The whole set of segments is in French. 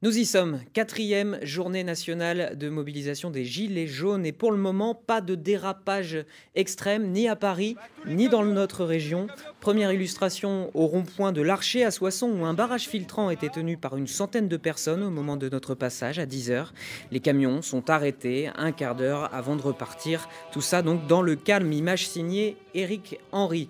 Nous y sommes, quatrième journée nationale de mobilisation des Gilets jaunes et pour le moment, pas de dérapage extrême ni à Paris ni dans notre région. Première illustration au rond-point de l'Archer à Soissons où un barrage filtrant était tenu par une centaine de personnes au moment de notre passage à 10 heures. Les camions sont arrêtés un quart d'heure avant de repartir. Tout ça donc dans le calme, image signée Éric Henry.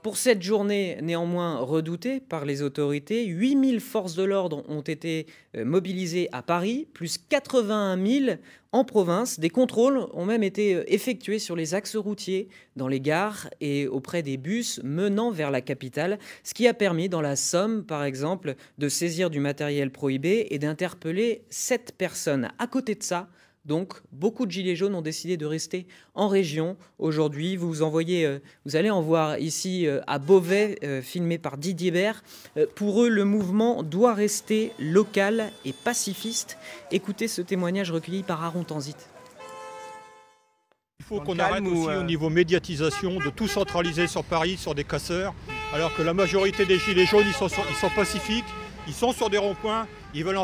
Pour cette journée néanmoins redoutée par les autorités, 8000 forces de l'ordre ont été mobilisées à Paris, plus 81 000 en province. Des contrôles ont même été effectués sur les axes routiers, dans les gares et auprès des bus menant vers la capitale, ce qui a permis dans la Somme, par exemple, de saisir du matériel prohibé et d'interpeller 7 personnes. À côté de ça, donc, beaucoup de gilets jaunes ont décidé de rester en région aujourd'hui. Vous allez en voir ici à Beauvais, filmé par Didier Bert. Pour eux, le mouvement doit rester local et pacifiste. Écoutez ce témoignage recueilli par Aaron Tanzit. Il faut qu'on arrête aussi au niveau médiatisation de tout centraliser sur Paris, sur des casseurs, alors que la majorité des gilets jaunes, ils sont pacifiques, ils sont sur des ronds-points, ils veulent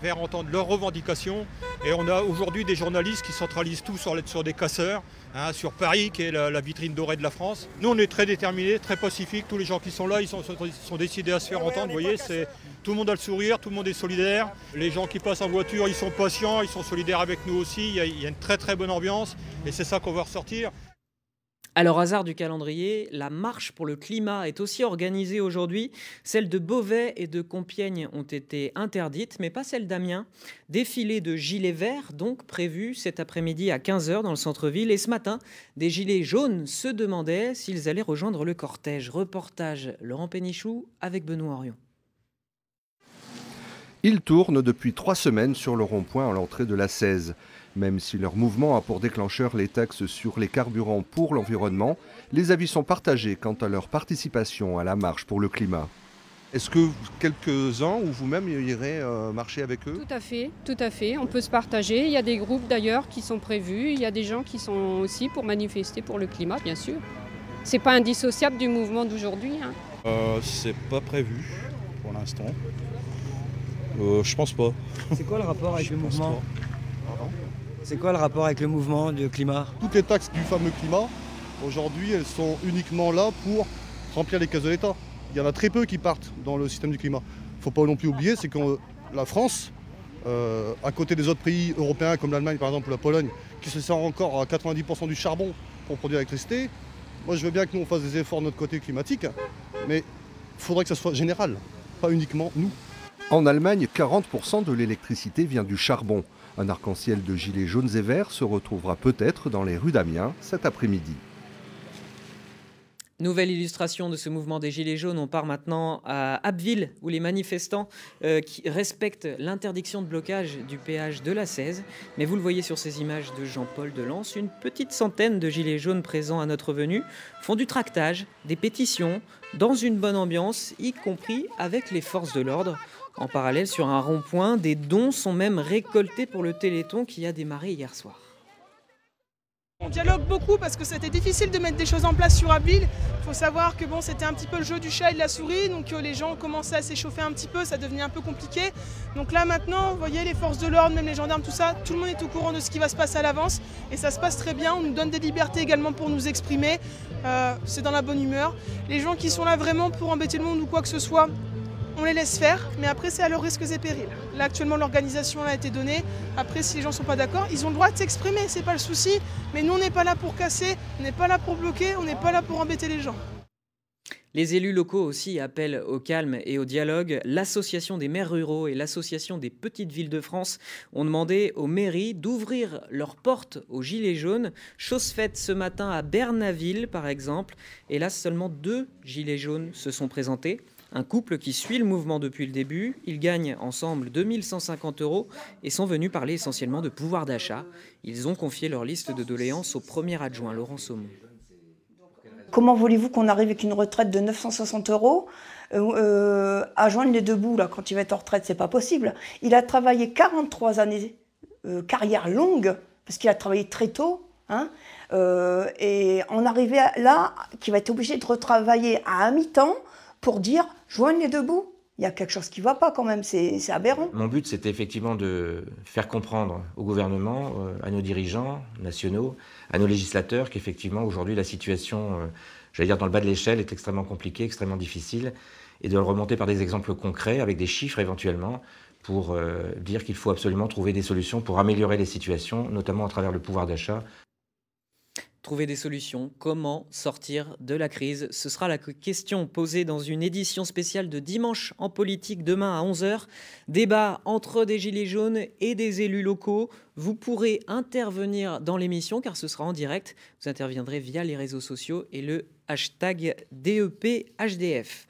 faire entendre leurs revendications. Et on a aujourd'hui des journalistes qui centralisent tout sur des casseurs, sur Paris, qui est la vitrine dorée de la France. Nous, on est très déterminés, très pacifiques. Tous les gens qui sont là, ils sont décidés à se faire entendre. Vous voyez, tout le monde a le sourire, tout le monde est solidaire. Les gens qui passent en voiture, ils sont patients, ils sont solidaires avec nous aussi. Il y a une très très bonne ambiance et c'est ça qu'on va ressortir. Alors, hasard du calendrier, la marche pour le climat est aussi organisée aujourd'hui. Celles de Beauvais et de Compiègne ont été interdites, mais pas celle d'Amiens. Défilé de gilets verts, donc prévu cet après-midi à 15 h dans le centre-ville. Et ce matin, des gilets jaunes se demandaient s'ils allaient rejoindre le cortège. Reportage Laurent Pénichou avec Benoît Orion. Ils tournent depuis 3 semaines sur le rond-point à l'entrée de la 16. Même si leur mouvement a pour déclencheur les taxes sur les carburants pour l'environnement, les avis sont partagés quant à leur participation à la marche pour le climat. Est-ce que quelques-uns ou vous-même irez marcher avec eux? Tout à fait. On peut se partager. Il y a des groupes d'ailleurs qui sont prévus. Il y a des gens qui sont aussi pour manifester pour le climat, bien sûr. C'est pas indissociable du mouvement d'aujourd'hui. C'est pas prévu pour l'instant. Je pense pas. C'est quoi le rapport avec le mouvement? C'est quoi le rapport avec le mouvement du climat? Toutes les taxes du fameux climat, aujourd'hui, elles sont uniquement là pour remplir les caisses de l'État. Il y en a très peu qui partent dans le système du climat. Il ne faut pas non plus oublier, c'est que la France, à côté des autres pays européens comme l'Allemagne par exemple ou la Pologne, qui se sert encore à 90% du charbon pour produire l'électricité, moi je veux bien que nous on fasse des efforts de notre côté climatique, mais il faudrait que ça soit général, pas uniquement nous. En Allemagne, 40% de l'électricité vient du charbon. Un arc-en-ciel de gilets jaunes et verts se retrouvera peut-être dans les rues d'Amiens cet après-midi. Nouvelle illustration de ce mouvement des Gilets jaunes. On part maintenant à Abbeville, où les manifestants qui respectent l'interdiction de blocage du péage de la 16. Mais vous le voyez sur ces images de Jean-Paul Delance, une petite centaine de Gilets jaunes présents à notre venue font du tractage, des pétitions, dans une bonne ambiance, y compris avec les forces de l'ordre. En parallèle, sur un rond-point, des dons sont même récoltés pour le Téléthon qui a démarré hier soir. On dialogue beaucoup parce que c'était difficile de mettre des choses en place sur Abbeville. Il faut savoir que c'était un petit peu le jeu du chat et de la souris, donc les gens commençaient à s'échauffer un petit peu, ça devenait un peu compliqué. Donc là maintenant, vous voyez, les forces de l'ordre, même les gendarmes, tout ça, tout le monde est au courant de ce qui va se passer à l'avance et ça se passe très bien. On nous donne des libertés également pour nous exprimer, c'est dans la bonne humeur. Les gens qui sont là vraiment pour embêter le monde ou quoi que ce soit, on les laisse faire, mais après c'est à leurs risques et périls. Là actuellement l'organisation a été donnée, après si les gens ne sont pas d'accord, ils ont le droit de s'exprimer, c'est pas le souci, mais nous on n'est pas là pour casser, on n'est pas là pour bloquer, on n'est pas là pour embêter les gens. Les élus locaux aussi appellent au calme et au dialogue. L'association des maires ruraux et l'association des petites villes de France ont demandé aux mairies d'ouvrir leurs portes aux gilets jaunes. Chose faite ce matin à Bernaville par exemple, et là seulement 2 gilets jaunes se sont présentés. Un couple qui suit le mouvement depuis le début. Ils gagnent ensemble 2 150 € et sont venus parler essentiellement de pouvoir d'achat. Ils ont confié leur liste de doléances au premier adjoint, Laurent Saumon. Comment voulez-vous qu'on arrive avec une retraite de 960 € à joindre les deux bouts là, quand il va être en retraite? C'est pas possible. Il a travaillé 43 années, carrière longue, parce qu'il a travaillé très tôt. Et on arrivait là, qu'il va être obligé de retravailler à mi-temps pour dire joindre les deux bouts. Il y a quelque chose qui ne va pas quand même, c'est aberrant. Mon but, c'était effectivement de faire comprendre au gouvernement, à nos dirigeants nationaux, à nos législateurs, qu'effectivement, aujourd'hui, la situation, j'allais dire, dans le bas de l'échelle est extrêmement compliquée, extrêmement difficile, et de le remonter par des exemples concrets, avec des chiffres éventuellement, pour dire qu'il faut absolument trouver des solutions pour améliorer les situations, notamment à travers le pouvoir d'achat. Trouver des solutions, comment sortir de la crise? Ce sera la question posée dans une édition spéciale de Dimanche en politique demain à 11 h. Débat entre des gilets jaunes et des élus locaux. Vous pourrez intervenir dans l'émission car ce sera en direct. Vous interviendrez via les réseaux sociaux et le hashtag DEPHDF.